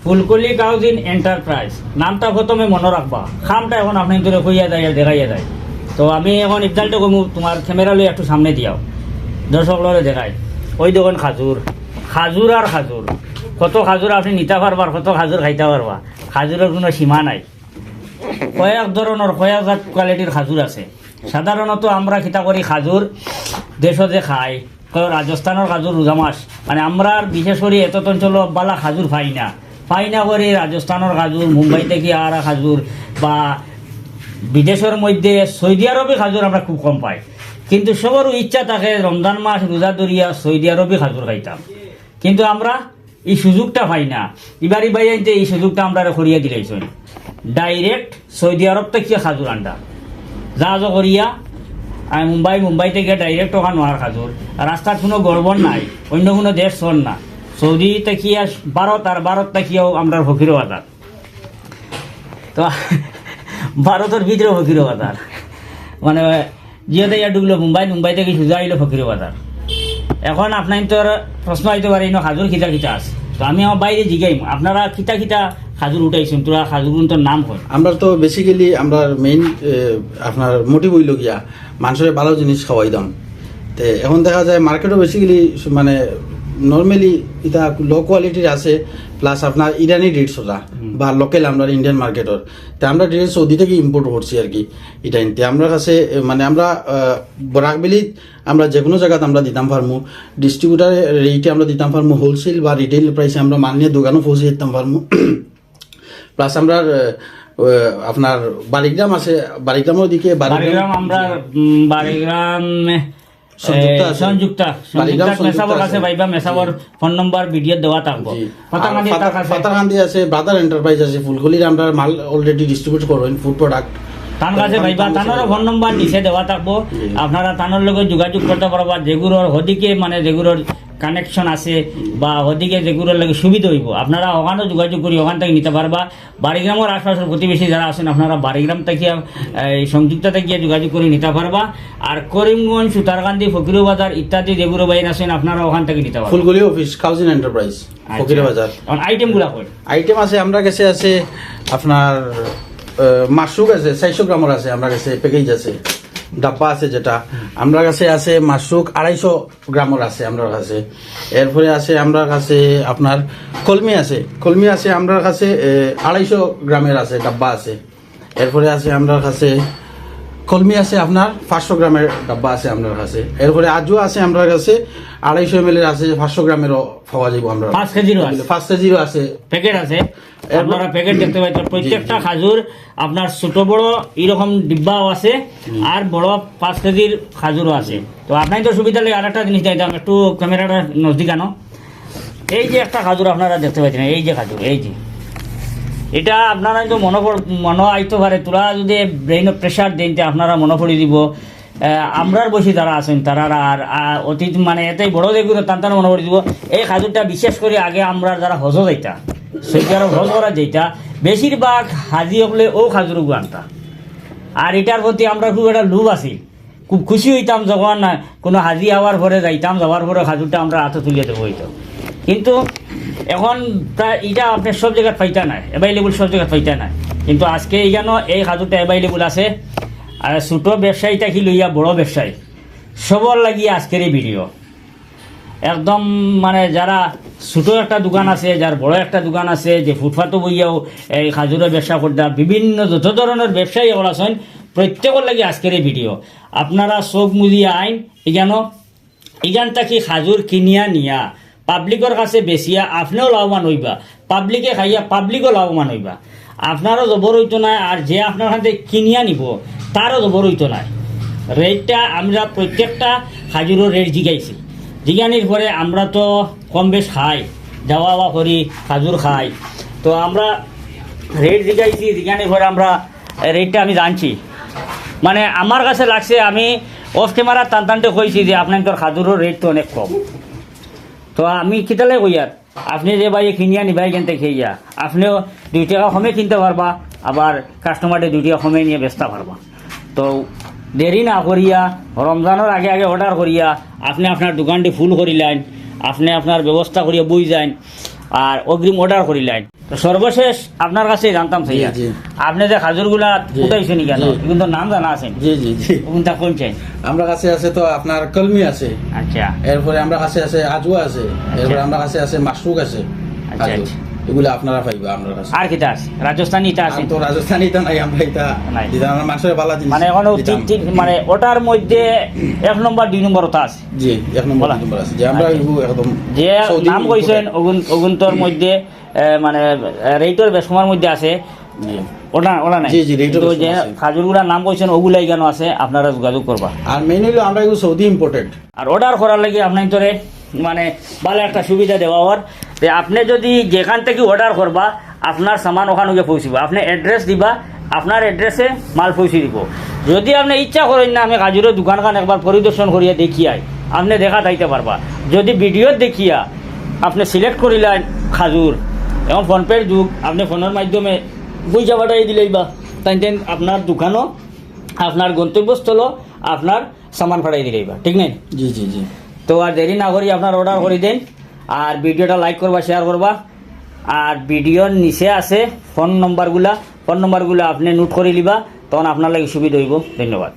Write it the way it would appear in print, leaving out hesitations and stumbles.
ফুলকলি কাউজিন enterprise নামটা প্রথমে মনে রাখবা, খামটা এখন আপনি ধরে কইয়া যায় দেখাইয়া যায়। তো আমি এখন ইফতালটা কমু, তোমার ক্যামেরা লই একটু সামনে দিয়াও, দর্শক লরে দেখাই। ওই দেখুন খাজুর, খাজুর আর খাজুর, কত খাজুর আপনি নিতে পারবার, কত খাজুর খাইতে পারবা, খাজুরের কোনো সীমা নাই। কয়েক ধরনের কয়েক জাত কোয়ালিটির খাজুর আছে। সাধারণত আমরা খিতা করি খাজুর দেশ যে খাই, রাজস্থানের খাজুর রোজা মাস, মানে আমরা বিশেষ করে এত অঞ্চল বালা খাজুর পাই না করে রাজস্থানের খাজুর, মুম্বাই থেকে আর খাজুর, বা বিদেশের মধ্যে সৌদি আরবে খাজুর আমরা খুব কম পাই। কিন্তু সবারও ইচ্ছা থাকে রমজান মাস রোজা ধরিয়া সৌদি আরবে খাজুর খাইতাম, কিন্তু আমরা এই সুযোগটা পাই না। এবারই বাই আনতে এই সুযোগটা আমরা করিয়া দিলাইছেন, ডাইরেক্ট সৌদি আরব থেকে খাজুর আন্ডা জাহাজ করিয়া মুম্বাই থেকে ডাইরেক্ট ওখানে নোয়ার খাজুর। রাস্তার কোনো গড়বড় নাই, অন্য কোনো দেশ চল না। সৌদি তাকিয়া ভারত, আর ভারত তাকিয়াও আমরা ফকির বাজার, তো ভারতের ভিতরে ফকির বাজার, মানে জিওতে ইয়া ঢুকলো মুম্বাই থেকে সোজা আইলো ফকির বাজার। এখন আপনার তোর প্রশ্ন আইতে পারে খাজুর খিতা আছে, তো আমি আমার বাইরে জিগাইম আপনারা খিতা খাজুর উঠাইছেন, তোরা খাজুর তোর নাম হয়। আমরা তো বেসিক্যালি আমরা মেইন আপনার মোটিভ হইল গিয়া মানুষের ভালো জিনিস খাওয়াই দাম। তো এখন দেখা যায় মার্কেটও বেসিক্যালি মানে নর্মালি এটা লো কোয়ালিটির আছে, প্লাস আপনার ইরানি ডেটস ওটা বা লোকাল আমরা ইন্ডিয়ান মার্কেটর। তো আমরা ডিরেক্ট সৌদি থেকে ইম্পোর্ট করছি আর কি। এটা নিতে আমরা কাছে মানে আমরা বরাকবেলি আমরা যে কোনো জায়গাতে আমরা দিতাম পারমু, ডিস্ট্রিবিউটারের রেটে আমরা দিতাম পারমু, হোলসেল বা রিটেল প্রাইসে আমরা মানিয়ে দোকানও পৌঁছে দিতাম পারমু। প্লাস আমরা আপনার বালিগ্রাম আছে, বালিগ্রামের দিকে বালিগ্রাম আমরা বালিগ্রাম সংযুক্তা মেসাবর কাছে পাইবা, মেসাবর ফোন নম্বর ভিডিও দেওয়া থাকবো। পাতারকান্দি আছে, ব্রাদার এন্টারপ্রাইজ আছে, ফুলকলির আমরা মাল অলরেডি ডিস্ট্রিবিউট করবেন ফুড প্রোডাক্ট তার কাছে পাইবা। তানোর ফোন নম্বর নিচে দেওয়া থাকবো, আপনারা তানোর লগে যোগাযোগ করতে পারবা। যেগুলোর হদিকে মানে যেগুলোর কানেকশন আছে বা ওদিকে যেগুলোর লাগে সুবিধা হইব, আপনারা ওখানেও যোগাযোগ করি ওখান থেকে নিতে পারবা। বাড়িগ্রামের আশপাশের প্রতিবেশী যারা আছেন আপনারা বাড়িগ্রাম থেকে এই সংযুক্তা থেকে যোগাযোগ করে নিতে পারবা। আর করিমগঞ্জ, সুতারকান্দি, ফকির বাজার ইত্যাদি যেগুলো বাইন আছেন আপনারা ওখান থেকে নিতে পারবা। ফুলকলি অফিস কাউজিন এন্টারপ্রাইজ ফকির বাজার। আইটেমগুলো কই আইটেম আছে আমরা কাছে আছে আপনার মাশরুম আছে 400 গ্রামের আছে, আমরা কাছে প্যাকেজ আছে, ডাব্বা আছে যেটা আমরা কাছে আছে। মাশরুম 250 গ্রামের আছে আমরা কাছে। এরপরে আছে আমরা কাছে আপনার কলমি আছে আমরা কাছে 250 গ্রামের আছে, ডাব্বা আছে। এরপরে আছে আমরা কাছে কলমি আছে আপনার 500 গ্রামের ডাব্বা আছে আমরা কাছে। এরপরে আজও আছে আমরা কাছে 250 ml আছে, 500 গ্রামেরও পাওয়া যাবে। আমরা 5 কেজিরও আছে, 5 কেজিরও আছে, প্যাকেট আছে। আপনারা প্যাকেট দেখতে পাচ্ছেন, প্রত্যেকটা খাজুর আপনার ছোট বড় এরকম ডিব্বাও আছে, আর বড় 5 কেজির খাজুরও আছে। তো আপনার তো সুবিধা লাগে আর একটা জিনিস দিতাম, একটু ক্যামেরাটা নজদিক আনো। এই যে একটা খাজুর আপনারা দেখতে পাচ্ছেন, এই যে খাজুর, এই যে এটা আপনারা তো মনে আইতে পারে, তোরা যদি ব্রেইন প্রেশার দেন আপনারা মনে পড়ে দিব আমরার বসে যারা আছেন তারা। আর অতীত মানে এটাই বড় যেগুলো তার মনে পড়ে দিব। এই খাজুরটা বিশেষ করে আগে আমরা যারা হজ যাইতা, সেটা আরো হজ করা যাইতা, বেশিরভাগ হাজি হলে ও খাজুর আনতা। আর এটার প্রতি আমরা খুব একটা লোভ আছি, খুব খুশি হইতাম যখন কোনো হাজি হওয়ার পরে যাইতাম, যাওয়ার পরে খাজুরটা আমরা হাতে তুলিয়ে দেবো হইতো। কিন্তু এখন প্রায় এটা আপনার সব জায়গায় পাইতা নাই, অ্যাভেলেবল সব জায়গায় পাইতা নাই। কিন্তু আজকে এই যেন এই খাজুরটা অ্যাভেলেবল আছে। আর ছোটো ব্যবসায়ী থাকি লইয়া বড় ব্যবসায়ী সবর লাগিয়ে আজকের এই ভিডিও একদম, মানে যারা ছোটো একটা দোকান আছে, যার বড় একটা দোকান আছে, যে ফুটপাতও বইয়াও এই খাজুরের ব্যবসা করতে, বিভিন্ন যত ধরনের ব্যবসায়ী ওরা আছেন, প্রত্যেকের লাগে আজকের এই ভিডিও। আপনারা চোখ মুজিয়া আইন এখান থেকে খাজুর কিনিয়া নিয়া পাবলিকের কাছে বেচিয়া আপনিও লাভবান হইবা, পাবলিকে খাইয়া পাবলিকও লাভবান হইবা। আপনারও জবর হইতো না, আর যে আপনার কাছে কিনিয়া নিব তারও জবর হইতো না। রেটটা আমরা প্রত্যেকটা খাজুরের রেট জিগাইছি, জিগানির পরে আমরা তো কম বেশ খাই, যাওয়া করি, খাজুর খাই। তো আমরা রেট জিগাইছি, জিগানির পরে আমরা রেটটা আমি জানছি। মানে আমার কাছে লাগছে, আমি অফ ক্যামেরা টানতে কইছি যে আপনার খাজুরের রেট তো অনেক কম। তো আমি কিতালে কই আর আপনি যে ভাই কিনিয়া নিবাই কেনতে খেইয়া আপনিও 2 টাকা কমে কিনতে পারবা, আবার কাস্টমারে 2 টাকা কমে নিয়ে বেচতে পারবা। তো দেরি না করিয়া রমজানের আগে আগে অর্ডার করিয়া আপনি আপনার দোকানটি ফুল করিলেন, আপনি আপনার ব্যবস্থা করিয়া বই যান আর অগ্রিম অর্ডার করিলেন। তো সর্বশেষ আপনার কাছে জানতাম চাই জি, জি। আপনি যে খাজুরগুলা জি, উঠাইছেন কেন জি। কিন্তু নাম জানা আছেন জি জি জি কোনটা কোনছেন? আমরা কাছে আছে তো আপনার কলমি আছে, আচ্ছা এরপরে আমরা কাছে আছে আজুয়া আছে, এরপরে আমরা কাছে আছে মাশরুক আছে, আচ্ছা, কাজু। আচ্ছা। এগুলো আপনারা পাইবা আমরা কাছে। আর কিটা আছে? রাজস্থানী ইটা আছে আর তো রাজস্থানি এটা নাই, আমরা এটা নাই। এটা আমরা মানুষের ভালো জিনিস মানে এখনো দিতাম। মানে ওটার মধ্যে 1 নম্বর 2 নম্বর ওটা আছে জি 1 নম্বর বলা। 2 নম্বর আছে যে আমরা আচ্ছা। এগুলো একদম যে সৌদি নাম কইছেন অগুন্তর মধ্যে মানে রেটর বেসময়ের মধ্যে আছে জি। ওটা ওটা নাই জি, জি, rate এর কিন্তু বেশি যে আছে। খাজুরগুলার নাম কইছেন ওগুলাই কেন আছে আপনারা যোগাযোগ করবা। আর মেইন হলো আমরা এগুলো সৌদি ইম্পোর্টেড। আর অর্ডার করার লাগি আপনার তোরে মানে ভালো একটা সুবিধা দেওয়া হওয়ার যে আপনি যদি যেখান থেকে অর্ডার করবা আপনার সামান ওখানে গিয়ে পৌঁছিব, আপনি অ্যাড্রেস দিবা, আপনার অ্যাড্রেসে মাল পৌঁছে দিব। যদি আপনি ইচ্ছা করেন না আমি কাজুরের দোকানখান একবার পরিদর্শন করিয়া দেখিয়াই আপনি দেখা থাকতে পারবা। যদি ভিডিও দেখিয়া আপনি সিলেক্ট করিলেন খাজুর, এখন ফোনপের যুগ, আপনি ফোনের মাধ্যমে পয়সা পাঠাই দিলেই বা তাই আপনার দোকানও আপনার গন্তব্যস্থলও আপনার সামান পাঠাই দিলেই বা, ঠিক নেই? জি জি জি তো আর দেরি না করি আপনার অর্ডার করে দেন, আর ভিডিওটা লাইক করবা, শেয়ার করবা। আর ভিডিওর নিচে আছে ফোন নম্বরগুলো আপনি নোট করে লিবা, তখন আপনার লাগে সুবিধা হইব। ধন্যবাদ।